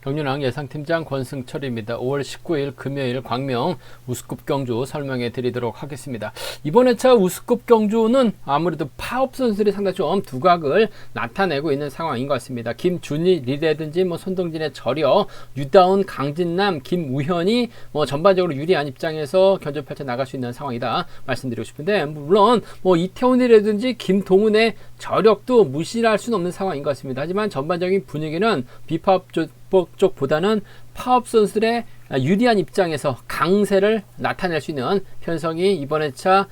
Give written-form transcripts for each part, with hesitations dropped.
경륜왕 예상팀장 권승철입니다. 5월 19일 금요일 광명 우스컵 경주 설명해 드리도록 하겠습니다. 이번 회차 우스컵 경주는 아무래도 파업 선수들이 상당히 좀 두각을 나타내고 있는 상황인 것 같습니다. 김준일이라든지 손동진의 저력, 유다운, 강진남, 김우현이 전반적으로 유리한 입장에서 견제 펼쳐 나갈 수 있는 상황이다 말씀드리고 싶은데, 물론 이태원이라든지 김동훈의 저력도 무시할 수는 없는 상황인 것 같습니다. 하지만 전반적인 분위기는 비파업 쪽보다는 파업 선수들의 유리한 입장에서 강세를 나타낼 수 있는 편성이 이번 회차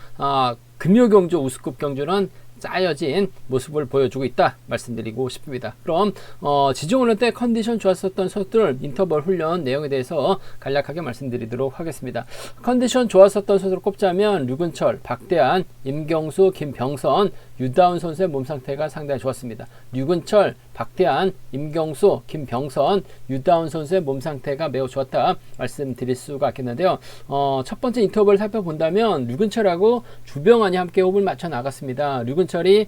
금요경주 우스컵 경주는 짜여진 모습을 보여주고 있다 말씀드리고 싶습니다. 그럼 지정훈련 때 컨디션 좋았었던 선수들 인터벌 훈련 내용에 대해서 간략하게 말씀드리도록 하겠습니다. 컨디션 좋았었던 선수를 꼽자면 류근철, 박대한, 임경수, 김병선, 유다운 선수의 몸 상태가 상당히 좋았습니다. 류근철, 박대한, 임경수, 김병선, 유다운 선수의 몸 상태가 매우 좋았다 말씀드릴 수가 있겠는데요. 첫 번째 인터벌을 살펴본다면 류근철하고 주병환이 함께 호흡을 맞춰 나갔습니다. 류근철이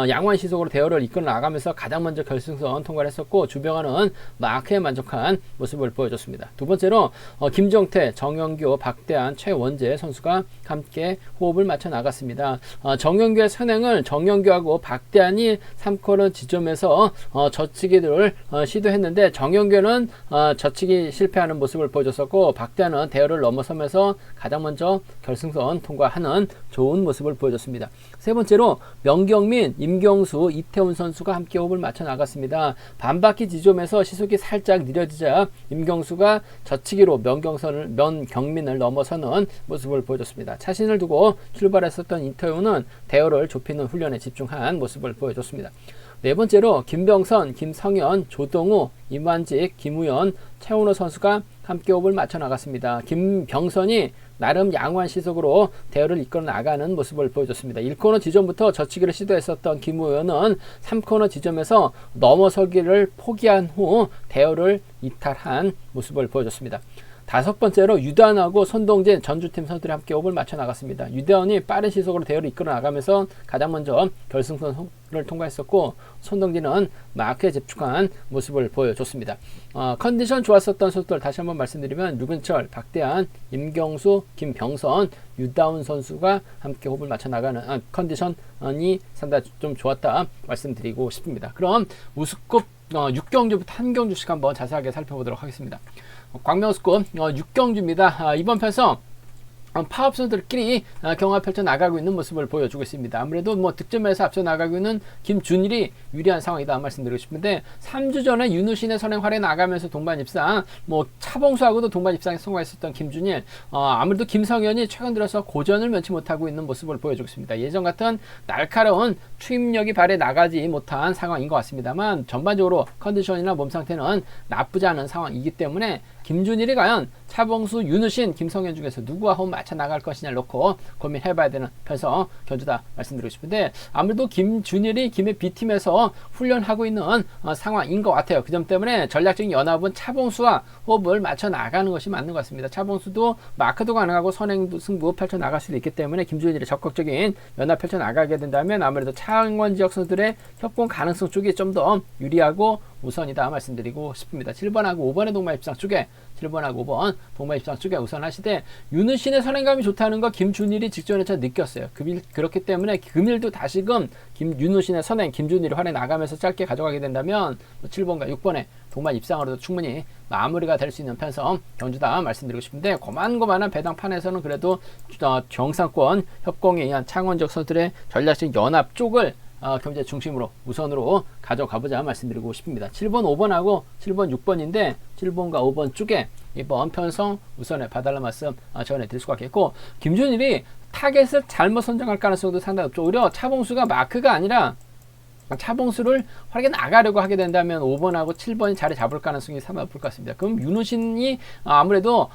양호한 시속으로 대열을 이끌어 나가면서 가장 먼저 결승선 통과를 했었고, 주병환은 마크에 만족한 모습을 보여줬습니다. 두 번째로 김정태, 정영규, 박대한, 최원재 선수가 함께 호흡을 맞춰 나갔습니다. 정영규의 선행을 정영규하고 박대한이 3코너 지점에서 젖히기를 시도했는데, 정영규는 젖히기 실패하는 모습을 보여줬었고, 박대한은 대열을 넘어서면서 가장 먼저 결승선 통과하는 좋은 모습을 보여줬습니다. 세 번째로 명경민, 임경수, 이태훈 선수가 함께 호흡을 맞춰 나갔습니다. 반바퀴 지점에서 시속이 살짝 느려지자 임경수가 젖히기로 명경민을 넘어서는 모습을 보여줬습니다. 자신을 두고 출발했었던 이태훈은 대열을 좁히는 훈련에 집중한 모습을 보여줬습니다. 네 번째로 김병선, 김성현, 조동우, 임완직, 김우현, 최원호 선수가 함께 호흡을 맞춰 나갔습니다. 김병선이 나름 양호한 시속으로 대열을 이끌어 나가는 모습을 보여줬습니다. 1코너 지점부터 젖히기를 시도했었던 김우현은 3코너 지점에서 넘어서기를 포기한 후 대열을 이탈한 모습을 보여줬습니다. 다섯 번째로 유다운하고 손동진 전주팀 선수들이 함께 호흡을 맞춰 나갔습니다. 유다운이 빠른 시속으로 대열을 이끌어 나가면서 가장 먼저 결승선을 통과했었고, 손동진은 마크에 집중한 모습을 보여줬습니다. 컨디션 좋았었던 선수들 다시 한번 말씀드리면 류근철, 박대한, 임경수, 김병선, 유다운 선수가 함께 호흡을 맞춰 나가는 컨디션이 상당히 좀 좋았다 말씀드리고 싶습니다. 그럼 우스컵 6경주부터 한 경주씩 한번 자세하게 살펴보도록 하겠습니다. 광명우스컵 6경주입니다. 이번 편성 파업 선수들끼리 경합 펼쳐 나가고 있는 모습을 보여주고 있습니다. 아무래도 득점에서 앞서 나가고 있는 김준일이 유리한 상황이다 말씀드리고 싶은데, 3주 전에 윤우신의 선행 활약에 나가면서 동반 입상, 차봉수하고도 동반 입상에 성공했었던 김준일, 아무래도 김성현이 최근 들어서 고전을 면치 못하고 있는 모습을 보여주고 있습니다. 예전 같은 날카로운 추임력이 발에 나가지 못한 상황인 것 같습니다만, 전반적으로 컨디션이나 몸 상태는 나쁘지 않은 상황이기 때문에 김준일이 과연 차봉수, 윤우신, 김성현 중에서 누구와 호흡 맞춰 나갈 것이냐를 놓고 고민해봐야 되는 편성 견주다 말씀드리고 싶은데, 아무래도 김준일이 김해 B팀에서 훈련하고 있는 상황인 것 같아요. 그 점 때문에 전략적인 연합은 차봉수와 호흡을 맞춰 나가는 것이 맞는 것 같습니다. 차봉수도 마크도 가능하고 선행도 승부 펼쳐 나갈 수도 있기 때문에 김준일이 적극적인 연합 펼쳐 나가게 된다면 아무래도 창원 지역 선수들의 협공 가능성 쪽이 좀 더 유리하고 우선이다 말씀드리고 싶습니다. 7번하고 5번의 동반 입상 쪽에 7번하고 5번 동반 입상 쪽에 우선하시되, 윤우신의 선행감이 좋다는 거 김준일이 직전에 저 느꼈어요. 그렇기 때문에 금일도 다시금 윤우신의 선행, 김준일이 활에 나가면서 짧게 가져가게 된다면 7번과 6번의 동반 입상으로도 충분히 마무리가 될 수 있는 편성 경주다 말씀드리고 싶은데, 고만고만한 배당판에서는 그래도 정상권 협공에 의한 창원 지역 선수들의 전략적 연합 쪽을 경제 중심으로 우선으로 가져가보자 말씀드리고 싶습니다. 7번, 5번하고 7번, 6번인데 7번과 5번 쪽에 이번 편성 우선에 봐달라는 말씀 전해드릴 수가 있겠고, 김준일이 타겟을 잘못 선정할 가능성도 상당히 없죠. 오히려 차봉수가 마크가 아니라 차봉수를 활약에 나가려고 하게 된다면 5번하고 7번이 자리 잡을 가능성이 상당히 높을 것 같습니다. 그럼 윤우신이 아무래도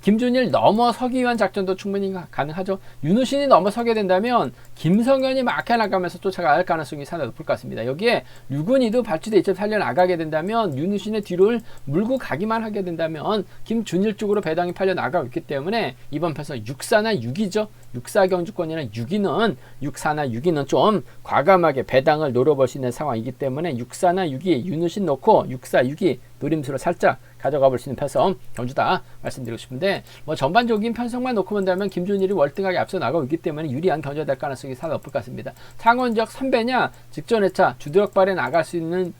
김준일 넘어서기 위한 작전도 충분히 가능하죠. 윤우신이 넘어서게 된다면 김성현이 막혀 나가면서 쫓아갈 가능성이 상당히 높을 것 같습니다. 여기에 류근이도 발주대 2점 살려 나가게 된다면 윤우신의 뒤를 물고 가기만 하게 된다면 김준일 쪽으로 배당이 팔려 나가고 있기 때문에 이번 편에서 6사나 6이죠. 6사 경주권이나 6위는 6사나 6위는 좀 과감하게 배당을 노려볼 수 있는 상황이기 때문에 6사나 6위 윤우신 놓고 6사 6위 노림수로 살짝 가져가 볼 수 있는 편성 경주다 말씀드리고 싶은데, 뭐 전반적인 편성만 놓고 본다면 김준일이 월등하게 앞서 나가고 있기 때문에 유리한 경주가 될 가능성이 상당히 높을 것 같습니다. 창원적 선배냐, 직전 회차 주드럭발에 나갈 수 있는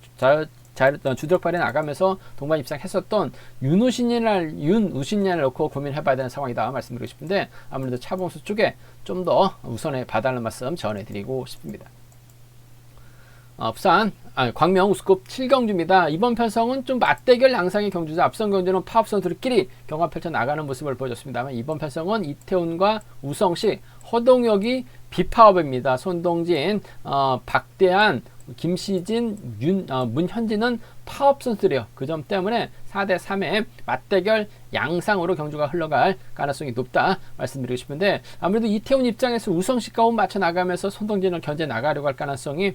주드럭발에 나가면서 동반 입상했었던 윤우신이를 놓고 고민해봐야 되는 상황이다 말씀드리고 싶은데, 아무래도 차봉수 쪽에 좀 더 우선에 봐달라는 말씀 전해드리고 싶습니다. 광명 우스컵 7경주입니다. 이번 편성은 좀 맞대결 양상의 경주죠. 앞선 경주는 파업 선수들끼리 경과 펼쳐 나가는 모습을 보여줬습니다만, 이번 편성은 이태훈과 우성식, 허동혁이 비파업입니다. 손동진, 박대한, 김시진, 문현진은 파업 선수들이요. 그 점 때문에 4대3의 맞대결 양상으로 경주가 흘러갈 가능성이 높다 말씀드리고 싶은데, 아무래도 이태훈 입장에서 우성식과 호흡 맞춰 나가면서 손동진을 견제 나가려고 할 가능성이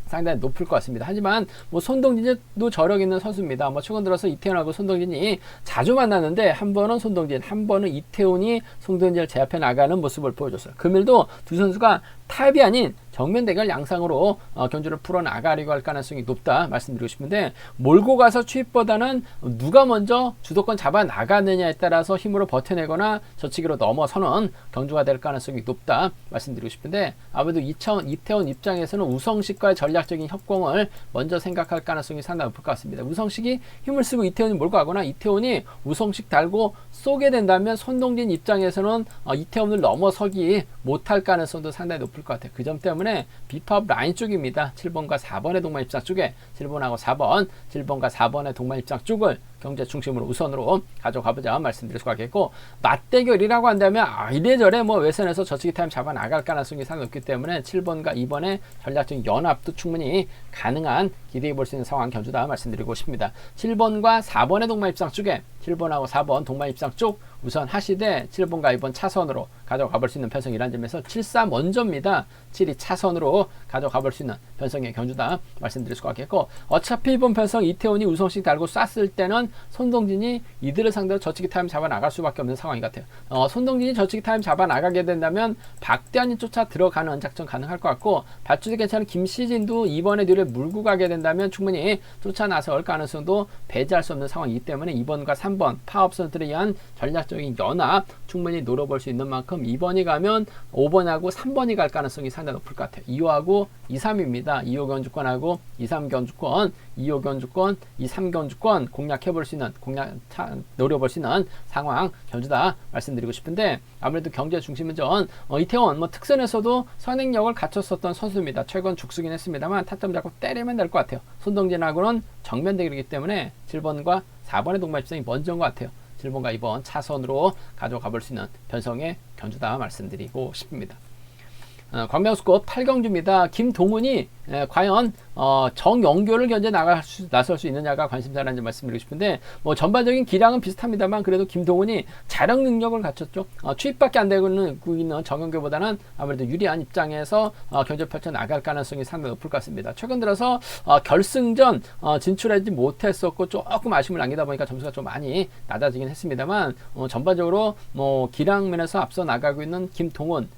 상당히 높을 것 같습니다. 하지만 뭐 손동진도 저력 있는 선수입니다. 뭐 최근 들어서 이태훈하고 손동진이 자주 만났는데, 한 번은 손동진, 한 번은 이태훈이 손동진을 제압해 나가는 모습을 보여줬어요. 금일도 두 선수가 타협이 아닌 정면 대결 양상으로 경주를 풀어나가려고 할 가능성이 높다 말씀드리고 싶은데, 몰고 가서 추입보다는 누가 먼저 주도권 잡아 나가느냐에 따라서 힘으로 버텨내거나 저치기로 넘어서는 경주가 될 가능성이 높다 말씀드리고 싶은데, 아무래도 이태원 입장에서는 우성식과의 전략적인 협공을 먼저 생각할 가능성이 상당히 높을 것 같습니다. 우성식이 힘을 쓰고 이태원이 몰고 가거나 이태원이 우성식 달고 쏘게 된다면 손동진 입장에서는 이태원을 넘어서기 못할 가능성도 상당히 높을 것 같아요. 그 점 때문에 비파업 라인 쪽입니다. 7번과 4번의 동반 입장 쪽에 7번하고 4번, 7번과 4번의 동반 입장 쪽을 경제 중심으로 우선으로 가져가보자 말씀드릴 수가 있겠고, 맞대결이라고 한다면 이래저래 뭐 외선에서 저치기 타임 잡아 나갈 가능성이 상당히 높기 때문에 7번과 2번의 전략적인 연합도 충분히 가능한, 기대해 볼 수 있는 상황 경주다 말씀드리고 싶습니다. 7번과 4번의 동반 입장 쪽에 7번하고 4번 동반 입장 쪽 우선 하시되 7번과 2번 차선으로 가져가 볼 수 있는 편성이라는 점에서 7-4 먼저입니다. 7이 차선으로 가져가 볼 수 있는 편성의 경주다 말씀드릴 수가 있겠고, 어차피 이번 편성 이태원이 우성식 달고 쐈을 때는 손동진이 이들을 상대로 저치기 타임 잡아 나갈 수밖에 없는 상황이 같아요. 손동진이 저치기 타임 잡아 나가게 된다면 박대한이 쫓아 들어가는 작전 가능할 것 같고, 발주도 괜찮은 김시진도 이번에 뒤를 물고 가게 된다면 충분히 쫓아 나설 가능성도 배제할 수 없는 상황이기 때문에 2번과 3번 파업 선수들에 의한 전략적인 연합 충분히 노려볼 수 있는 만큼 2번이 가면 5번하고 3번이 갈 가능성이 상당히 높을 것 같아요. 2호하고 2, 3입니다. 2호 견주권하고 2, 3 견주권, 2호 견주권, 2, 3 견주권 공략해볼 수 있는, 노려볼 수 있는 상황 견주다 말씀드리고 싶은데, 아무래도 경제 중심은 이태원 뭐 특선에서도 선행력을 갖췄었던 선수입니다. 최근 죽수긴 했습니다만 타점 잡고 때리면 될 것 같아요. 손동진하고는 정면 대결이기 때문에 7번과 4번의 동반 입장이 먼저인 것 같아요. 7번과 2번 차선으로 가져가 볼 수 있는 변성의 견주다 말씀드리고 싶습니다. 광명스컵 8경주입니다. 김동훈이 과연 정영교를 견제 나설 수 있느냐가 관심사라는 점 말씀드리고 싶은데, 뭐 전반적인 기량은 비슷합니다만 그래도 김동훈이 자력 능력을 갖췄죠. 추입밖에 안 되고 있는 정영교보다는 아무래도 유리한 입장에서 경제 펼쳐 나갈 가능성이 상당히 높을 것 같습니다. 최근 들어서 결승전 진출하지 못했었고 조금 아쉬움을 남기다 보니까 점수가 좀 많이 낮아지긴 했습니다만, 전반적으로 뭐 기량 면에서 앞서 나가고 있는 김동훈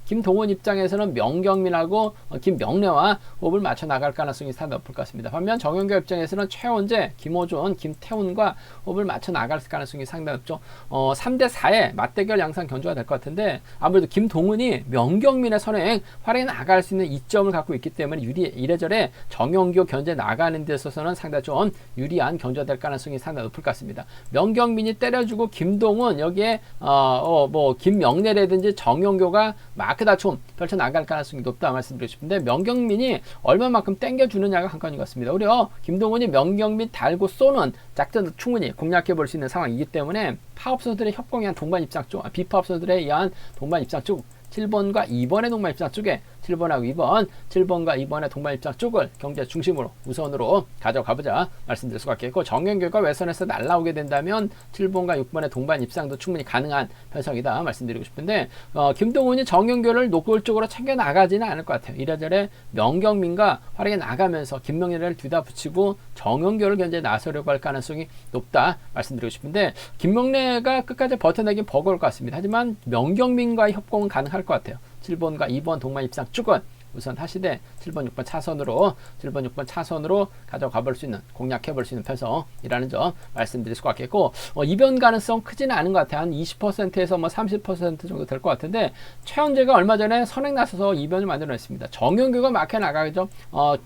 입장에서는 명경민하고 김명래와 호흡을 맞춰 나갈 가능성이 상당히 높을 것 같습니다. 반면 정영교 입장에서는 최원재, 김호준, 김태훈과 호흡을 맞춰 나갈 가능성이 상당히 높죠. 3대4의 맞대결 양상 견주가 될 것 같은데, 아무래도 김동훈이 명경민의 선행 활약해 나갈 수 있는 이점을 갖고 있기 때문에 이래저래 정영교 견제 나가는 데 있어서는 상당히 좀 유리한 견주가 될 가능성이 상당히 높을 것 같습니다. 명경민이 때려주고 김동훈 여기에 뭐 김명래라든지 정영교가 마크 다툼 펼쳐 나갈 가능성이 높다 말씀드리고 싶은데, 명경민이 얼마만큼 땡겨주느냐가 관건인 것 같습니다. 오히려 김동훈이 명경민 달고 쏘는 작전도 충분히 공략해 볼 수 있는 상황이기 때문에 파업 선수들의 협공에 의한 동반 입장 쪽, 비파업 선수들에 의한 동반 입장 쪽 7번과 2번의 동반 입장 쪽에 7번하고 2번, 7번과 2번의 동반 입장 쪽을 경제 중심으로 우선으로 가져가보자 말씀드릴 수가 있겠고, 정영교가 외선에서 날라오게 된다면 7번과 6번의 동반 입장도 충분히 가능한 편성이다 말씀드리고 싶은데, 김동훈이 정영교를 노골적으로 챙겨 나가지는 않을 것 같아요. 이래저래 명경민과 활약해 나가면서 김명래를 뒤다 붙이고 정영교를 견제 나서려고 할 가능성이 높다 말씀드리고 싶은데, 김명래가 끝까지 버텨내긴 버거울 것 같습니다. 하지만 명경민과의 협공은 가능할 것 같아요. 7번과 2번 동반 입상 쪽은 우선 하시되 7번, 6번 차선으로 가져가 볼 수 있는, 공략해 볼 수 있는 편성이라는 점 말씀드릴 수가 있겠고, 이변 가능성 크지는 않은 것 같아요. 한 20%에서 뭐 30% 정도 될 것 같은데, 최현재가 얼마 전에 선행 나서서 이변을 만들어냈습니다. 정영규가 막혀 나가죠.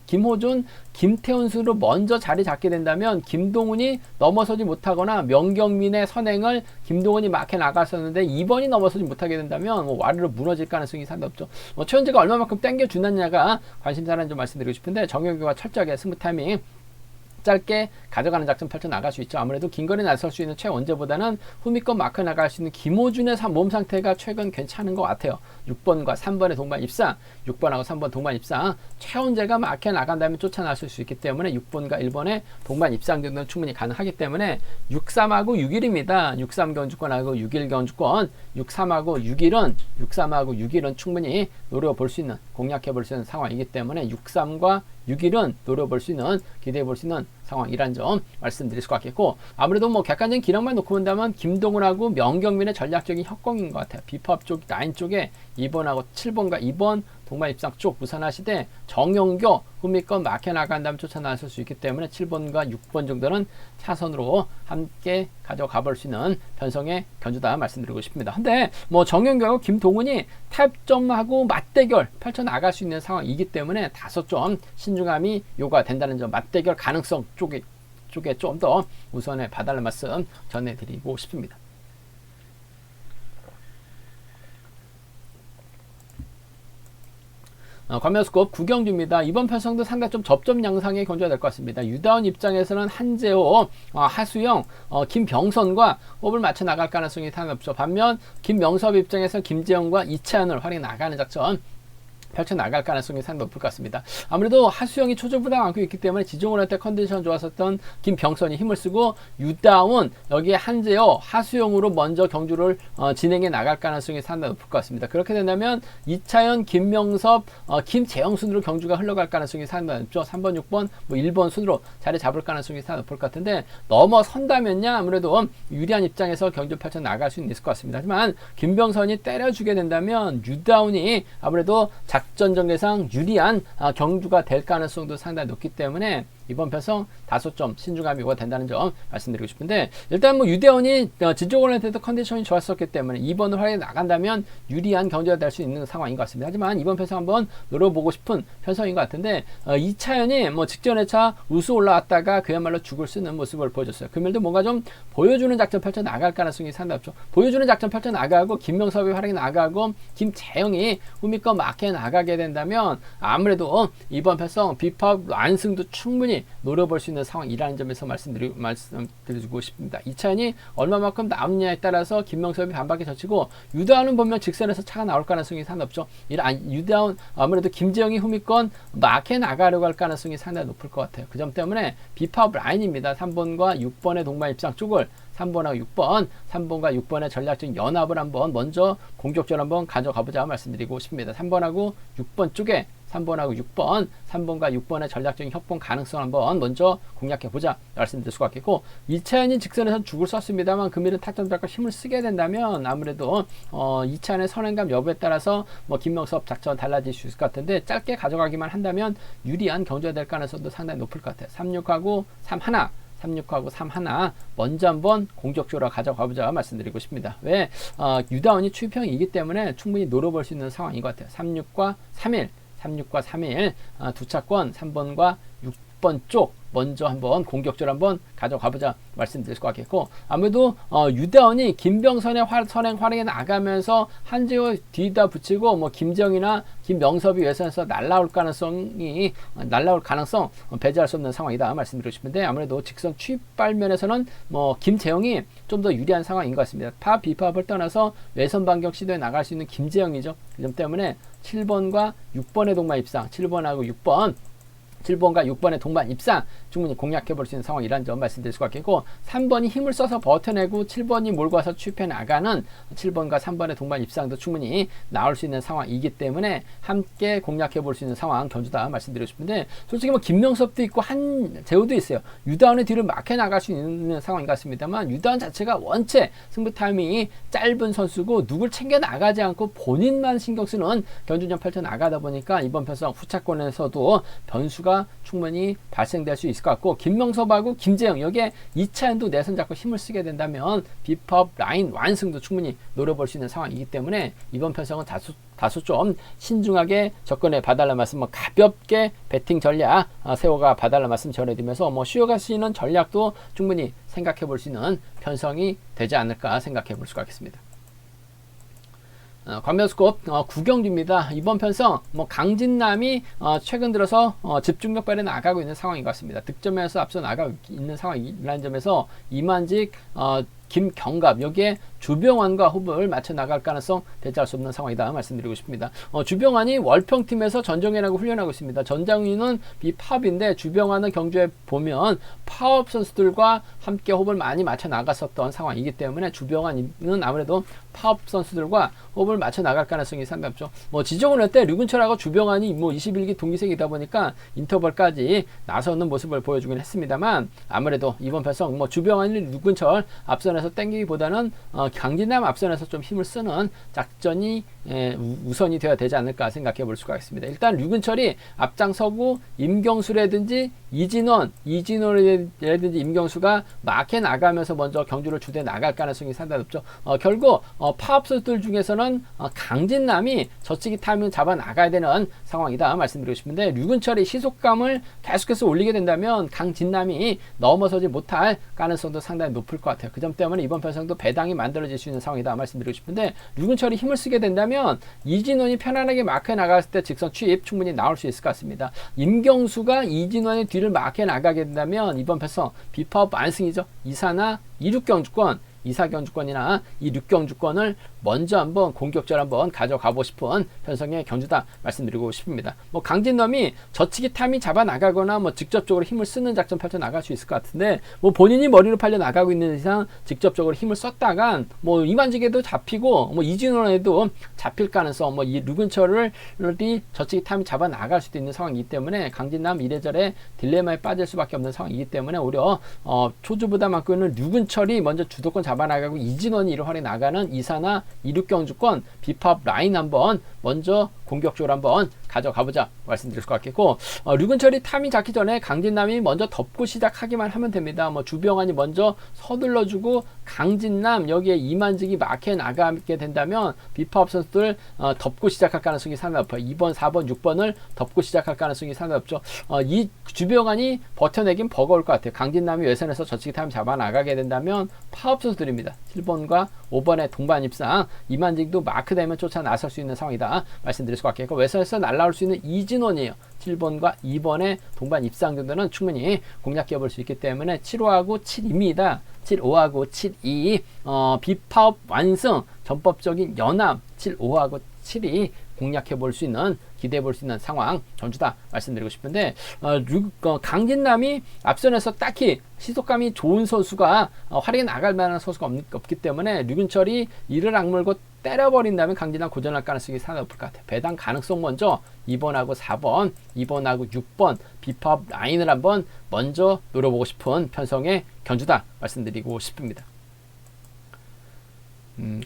김호준, 김태훈 순으로 먼저 자리 잡게 된다면 김동훈이 넘어서지 못하거나 명경민의 선행을 김동훈이 막혀 나갔었는데 2번이 넘어서지 못하게 된다면 와르르 무너질 가능성이 상당히 높죠. 최현재가 얼마만큼 땡겨주느냐가 관심사라는 점 말씀드리고 싶은데, 정영규가 철저하게 승부 타이밍 짧게 가져가는 작전 펼쳐 나갈 수 있죠. 아무래도 긴 거리에 나설 수 있는 최원재보다는 후미권 마크 나갈 수 있는 김호준의 몸 상태가 최근 괜찮은 것 같아요. 6번과 3번의 동반 입상, 6번하고 3번 동반 입상, 최원재가 마크에 나간다면 쫓아나설 수 있기 때문에 6번과 1번의 동반 입상 정도는 충분히 가능하기 때문에 63하고 61입니다. 63 경주권하고 61 경주권, 63하고 61은 충분히 노려볼 수 있는, 공략해 볼 수 있는 상황이기 때문에 63과 6일은 노려볼 수 있는, 기대해 볼 수 있는 상황이란 점 말씀드릴 수가 있겠고, 아무래도 뭐 객관적인 기량만 놓고 본다면 김동훈하고 명경민의 전략적인 협공인 것 같아요. 비법 쪽 라인 쪽에 2번하고 7번과 2번 동반 입상 쪽 무산하시되 정영교 후미권 막혀 나간다면 쫓아나설 수 있기 때문에 7번과 6번 정도는 차선으로 함께 가져가 볼 수 있는 편성의 견주다 말씀드리고 싶습니다. 근데 뭐 정영교하고 김동훈이 타협점하고 맞대결 펼쳐 나갈 수 있는 상황이기 때문에 다소 좀 신중함이 요구된다는 점, 맞대결 가능성 쪽에 좀 더 우선에 봐달라는 말씀 전해드리고 싶습니다. 관면스급 구경주입니다. 이번 편성도 상당히 좀 접점 양상의 견주가 될 것 같습니다. 유다운 입장에서는 한재호, 하수영, 김병선과 호흡을 맞춰 나갈 가능성이 상당히 없죠. 반면 김명섭 입장에서는 김재영과 이채연을 활용해 나가는 작전 펼쳐 나갈 가능성이 상당히 높을 것 같습니다. 아무래도 하수영이 초조부담 안고 있기 때문에 지종을 할 때 컨디션 좋았었던 김병선이 힘을 쓰고, 유다운, 여기에 한재호, 하수영으로 먼저 경주를 진행해 나갈 가능성이 상당히 높을 것 같습니다. 그렇게 된다면 이차연, 김명섭, 김재영 순으로 경주가 흘러갈 가능성이 상당히 높죠. 3번, 6번, 뭐 1번 순으로 자리 잡을 가능성이 상당히 높을 것 같은데, 넘어선다면야 아무래도 유리한 입장에서 경주 펼쳐 나갈 수 있을 것 같습니다. 하지만 김병선이 때려주게 된다면 유다운이 아무래도 작전 전개상 유리한 경주가 될 가능성도 상당히 높기 때문에 이번 편성 다소 좀 신중함이 요구된다는 점 말씀드리고 싶은데, 일단 뭐 유대원이 지적원할 때도 컨디션이 좋았었기 때문에 2번을 활용해 나간다면 유리한 경주가 될 수 있는 상황인 것 같습니다. 하지만 이번 편성 한번 노려보고 싶은 편성인 것 같은데, 이차연이 뭐 직전 회차 우수 올라왔다가 그야말로 죽을 쓰는 모습을 보여줬어요. 금일도 뭔가 좀 보여주는 작전 펼쳐 나갈 가능성이 상당히 높죠. 보여주는 작전 펼쳐 나가고 김명섭이 활용해 나가고 김재영이 후미권 막혀 나가게 된다면 아무래도 이번 편성 비법 안승도 충분히 노려볼 수 있는 상황이라는 점에서 말씀드리고 싶습니다. 이차연이 얼마만큼 남느냐에 따라서 김명섭이 반박에 젖히고, 유다운은 보면 직선에서 차가 나올 가능성이 상당히 높죠. 유다운 아무래도 김재영이 후미권 막해 나가려고 할 가능성이 상당히 높을 것 같아요. 그 점 때문에 비파업 라인입니다. 3번과 6번의 동반 입상 쪽을 3번과 6번의 전략적 연합을 한번 먼저 공격적으로 한번 가져가보자 말씀드리고 싶습니다. 3번하고 6번 쪽에 3번하고 6번의 전략적인 협공 가능성 한번 먼저 공략해보자 말씀드릴 수가 있겠고, 이차연이 직선에서 죽을 썼습니다만 금일은 타점작과 힘을 쓰게 된다면 아무래도 이차연의 선행감 여부에 따라서 뭐 김명섭 작전 달라질 수 있을 것 같은데, 짧게 가져가기만 한다면 유리한 경주가 될 가능성도 상당히 높을 것 같아요. 36하고 31 먼저 한번 공격적으로 가져가보자 말씀드리고 싶습니다. 왜? 유다운이 추입형이기 때문에 충분히 노려볼 수 있는 상황인 것 같아요. 36과 3일 두 차권 3번과 6번 쪽 먼저 한번 공격적으로 한번 가져가보자 말씀드릴 것 같겠고, 아무래도 유다운이 김병선의 선행 활용에 나가면서 한재호 뒤다 붙이고 뭐 김정이나 김명섭이 외선에서 날라올 가능성 배제할 수 없는 상황이다 말씀드리고 싶은데, 아무래도 직선 취입발 면에서는 뭐 김재영이 좀 더 유리한 상황인 것 같습니다. 파 비파업을 떠나서 외선 반격 시도에 나갈 수 있는 김재영이죠. 그 점 때문에 7번과 6번의 동반 입상, 7번하고 6번 7번과 6번의 동반 입상 충분히 공략해 볼 수 있는 상황이라는 점 말씀드릴 수가 있겠고, 3번이 힘을 써서 버텨내고 7번이 몰고 와서 취입해 나가는 7번과 3번의 동반 입상도 충분히 나올 수 있는 상황이기 때문에 함께 공략해 볼 수 있는 상황 견주다 말씀드리고 싶은데, 솔직히 뭐 김명섭도 있고 한재우도 있어요. 유다원의 뒤를 막혀 나갈 수 있는 상황인 것 같습니다만, 유다원 자체가 원체 승부 타이밍이 짧은 선수고 누굴 챙겨 나가지 않고 본인만 신경 쓰는 견주전 펼쳐 나가다 보니까 이번 편성 후차권에서도 변수가 충분히 발생될 수 있을 것 같고, 김명섭하고 김재영 여기에 2차연도 내선 잡고 힘을 쓰게 된다면 비법 라인 완승도 충분히 노려볼 수 있는 상황이기 때문에 이번 편성은 다소 좀 신중하게 접근해 봐달라 말씀, 뭐 가볍게 배팅 전략 세워가 봐달라 말씀 전해드리면서, 뭐 쉬어가시는 전략도 충분히 생각해 볼 수 있는 편성이 되지 않을까 생각해 볼 수가 있겠습니다. 광명스컵 9경기입니다. 이번 편성 강진남이 최근 들어서 집중력 발휘 나가고 있는 상황인 것 같습니다. 득점에서 앞서 나가고 있는 상황이라는 점에서 이만직 김경갑 여기에 주병환과 호흡을 맞춰 나갈 가능성 대체할 수 없는 상황이다 말씀드리고 싶습니다. 주병환이 월평팀에서 전정현하고 훈련하고 있습니다. 전장윤은 비팝인데 주병환은 경주에 보면 파업 선수들과 함께 호흡을 많이 맞춰 나갔었던 상황이기 때문에 주병환은 아무래도 파업 선수들과 호흡을 맞춰 나갈 가능성이 상당히 높죠. 지정은 할 때 류근철하고 주병환이 21기 동기생이다 보니까 인터벌까지 나서는 모습을 보여주긴 했습니다만, 아무래도 이번 편성 주병환이 류근철 앞선에서 땡기기보다는 강진남 앞선에서 좀 힘을 쓰는 작전이 우선이 되어야 되지 않을까 생각해 볼 수가 있습니다. 일단 류근철이 앞장서고 임경수라든지 이진호라든지 임경수가 막해 나가면서 먼저 경주를 주도해 나갈 가능성이 상당히 높죠. 결국 파업 선수들 중에서는 강진남이 저치기 타이밍 잡아 나가야 되는 상황이다 말씀드리고 싶은데, 류근철이 시속감을 계속해서 올리게 된다면 강진남이 넘어서지 못할 가능성도 상당히 높을 것 같아요. 그 점 때문에 이번 편성도 배당이 만들어질 수 있는 상황이다 말씀드리고 싶은데, 류근철이 힘을 쓰게 된다면 이진원이 편안하게 마크에 나갔을 때 직선 취입 충분히 나올 수 있을 것 같습니다. 임경수가 이진원의 뒤를 마크에 나가게 된다면 이번 편성 비파업 완승이죠. 2사나 26경주권 2사경주권이나 이 6경주권을 먼저 한번 공격적으로 한번 가져가고 싶은 편성의 경주다 말씀드리고 싶습니다. 강진남이 저치기 타이밍 잡아 나가거나 직접적으로 힘을 쓰는 작전 펼쳐 나갈 수 있을 것 같은데, 본인이 머리로 팔려 나가고 있는 이상 직접적으로 힘을 썼다간 이만직에도 잡히고 이진원에도 잡힐 가능성, 이 류근철이 저치기 타이밍 잡아 나갈 수도 있는 상황이기 때문에 강진남 이래저래 딜레마에 빠질 수밖에 없는 상황이기 때문에 오히려 초주보다만큼은 류근철이 먼저 주도권 잡아 나가고 이진원이 1활에 나가는 2사나 26경주권 비팝 라인 한번 먼저 공격적으로 한번 가져가보자 말씀드릴 것 같겠고, 류근철이 탐이 잡기 전에 강진남이 먼저 덮고 시작하기만 하면 됩니다. 주병환이 먼저 서둘러주고 강진남 여기에 이만직이 막해 나가게 된다면 비파업 선수들 덮고 시작할 가능성이 상당히 높아요. 2번, 4번, 6번을 덮고 시작할 가능성이 상당히 높죠. 이 주병환이 버텨내긴 버거울 것 같아요. 강진남이 외선에서 저치기 타임 잡아 나가게 된다면 파업 선수들입니다. 7번과 5번의 동반 입상 이만직도 마크되면 쫓아 나설 수 있는 상황이다 말씀드릴 것 같겠고, 외선에서 날라올 수 있는 이진원이에요. 7번과 2번의 동반 입상 정도는 충분히 공략해 볼 수 있기 때문에 7호하고 7입니다. 75하고 72 비파업 완승 전법적인 연합 75하고 7이 공략해 볼 수 있는, 기대해 볼 수 있는 상황 전주다 말씀드리고 싶은데, 강진남이 앞선에서 딱히 시속감이 좋은 선수가 활약에 나갈 만한 선수가 없기 때문에 류근철이 이를 악물고 때려버린다면 강진남 고전할 가능성이 상당히 높을 것 같아요. 배당 가능성 먼저 2번하고 4번, 2번하고 6번 비팝 라인을 한번 먼저 노려보고 싶은 편성의 견주다 말씀드리고 싶습니다.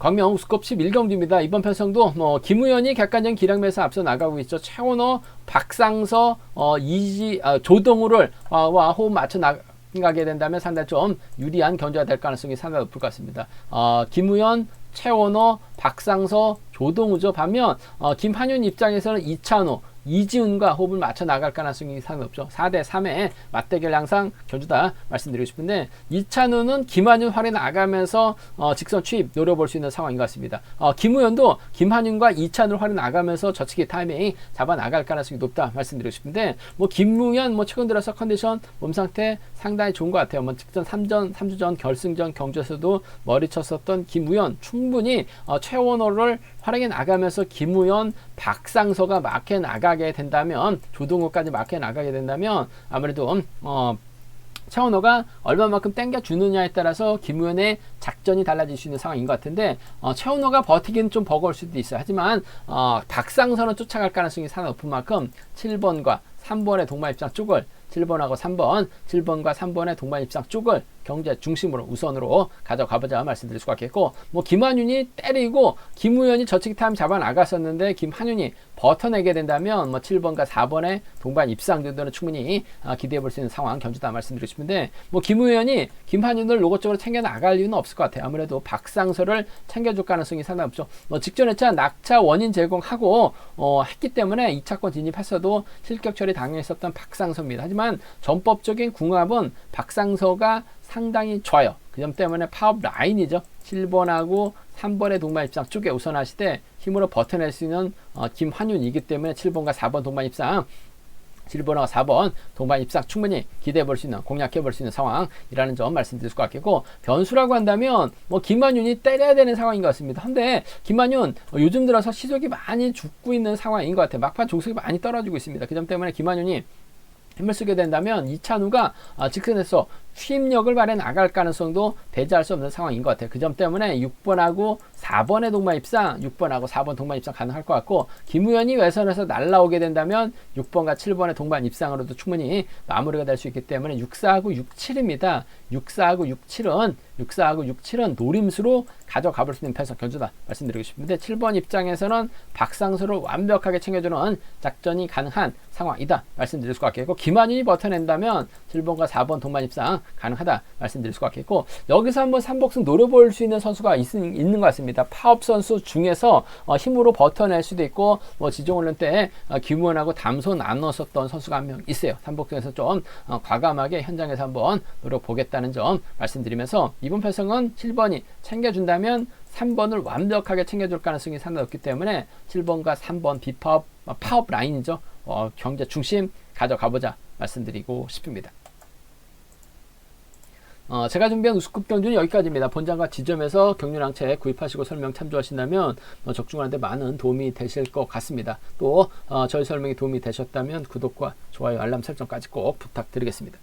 광명 우스컵 11경기입니다. 이번 편성도 김우현이 객관적인 기량매에서 앞서 나가고 있죠. 최원호, 박상서, 조동우를 와 호흡 맞춰 나가게 된다면 상당히 좀 유리한 견주가 될 가능성이 상당히 높을 것 같습니다. 김우현, 최원호, 박상서, 조동우죠. 반면 김한윤 입장에서는 이찬호, 이지훈과 호흡을 맞춰 나갈 가능성이 상당히 높죠. 4대3의 맞대결 항상 견주다 말씀드리고 싶은데, 이찬우는 김한윤 활에 나가면서 직선 취입 노려볼 수 있는 상황인 것 같습니다. 김우현도 김한윤과 이찬우 활에 나가면서 저치기 타이밍 잡아 나갈 가능성이 높다 말씀드리고 싶은데, 김우현 최근 들어서 컨디션 몸 상태 상당히 좋은 것 같아요. 직전 3주전 결승전 경주에서도 머리 쳤었던 김우현 충분히 최원호를 활약해 나가면서 김우현, 박상서가 막해 나가 나가게 된다면, 조동호까지 마크에 나가게 된다면 아무래도 최원호가 얼마만큼 땡겨주느냐에 따라서 김우현의 작전이 달라질 수 있는 상황인 것 같은데, 최원호가 버티기는 좀 버거울 수도 있어요. 하지만 박상선은 쫓아갈 가능성이 상당히 높은 만큼 7번과 3번의 동반 입장 쪽을, 7번하고 3번, 7번과 3번의 동반 입장 쪽을 경제 중심으로 우선으로 가져가보자 말씀드릴 수가 있겠고, 뭐 김한윤이 때리고 김우현이 저측 타임 잡아 나갔었는데 김한윤이 버텨내게 된다면 뭐 7번과 4번의 동반 입상 정도는 충분히 기대해 볼 수 있는 상황 견주다 말씀드리고 싶은데, 뭐 김우현이 김한윤을 로고적으로 챙겨 나갈 이유는 없을 것 같아요. 아무래도 박상서를 챙겨줄 가능성이 상당히 없죠. 뭐 직전 회차 낙차 원인 제공하고 했기 때문에 2차권 진입했어도 실격 처리 당했었던 박상서입니다. 하지만 전법적인 궁합은 박상서가 상당히 좋아요. 그 점 때문에 파업 라인이죠. 7번하고 3번의 동반 입상 쪽에 우선하시되 힘으로 버텨낼 수 있는 김한윤이기 때문에 7번과 4번 동반 입상, 7번하고 4번 동반 입상 충분히 기대해 볼 수 있는, 공략해 볼 수 있는 상황이라는 점 말씀드릴 수 같겠고, 변수라고 한다면 뭐 김한윤이 때려야 되는 상황인 것 같습니다. 근데 김한윤 요즘 들어서 시속이 많이 죽고 있는 상황인 것 같아요. 막판 종속이 많이 떨어지고 있습니다. 그 점 때문에 김한윤이 힘을 쓰게 된다면 이찬우가 직선에서 추임력을 발휘해 나갈 가능성도 배제할 수 없는 상황인 것 같아요. 그 점 때문에 6번하고 4번의 동반 입상, 6번하고 4번 동반 입상 가능할 것 같고, 김우현이 외선에서 날라오게 된다면 6번과 7번의 동반 입상으로도 충분히 마무리가 될 수 있기 때문에 64하고 67입니다. 64하고 67은 노림수로 가져가 볼 수 있는 편성 견주다 말씀드리고 싶은데, 7번 입장에서는 박상수를 완벽하게 챙겨주는 작전이 가능한 상황이다 말씀드릴 수가 있겠고, 김한윤이 버텨낸다면 7번과 4번 동반 입상 가능하다 말씀드릴 수가 있겠고, 여기서 한번 3복승 노려볼 수 있는 선수가 있는 것 같습니다. 파업 선수 중에서 힘으로 버텨낼 수도 있고, 뭐 지종훈련 때 김우현하고 담소 나눴었던 선수가 한 명 있어요. 3복승에서 좀 과감하게 현장에서 한번 노려보겠다는 점 말씀드리면서, 이번 편성은 7번이 챙겨준다면 3번을 완벽하게 챙겨줄 가능성이 상당히 높기 때문에 7번과 3번 비파업, 파업 라인이죠. 경제 중심 가져가보자 말씀드리고 싶습니다. 제가 준비한 우스급 경주는 여기까지입니다. 본장과 지점에서 경륜항체 구입하시고 설명 참조하신다면 적중하는데 많은 도움이 되실 것 같습니다. 또 저희 설명이 도움이 되셨다면 구독과 좋아요, 알람 설정까지 꼭 부탁드리겠습니다.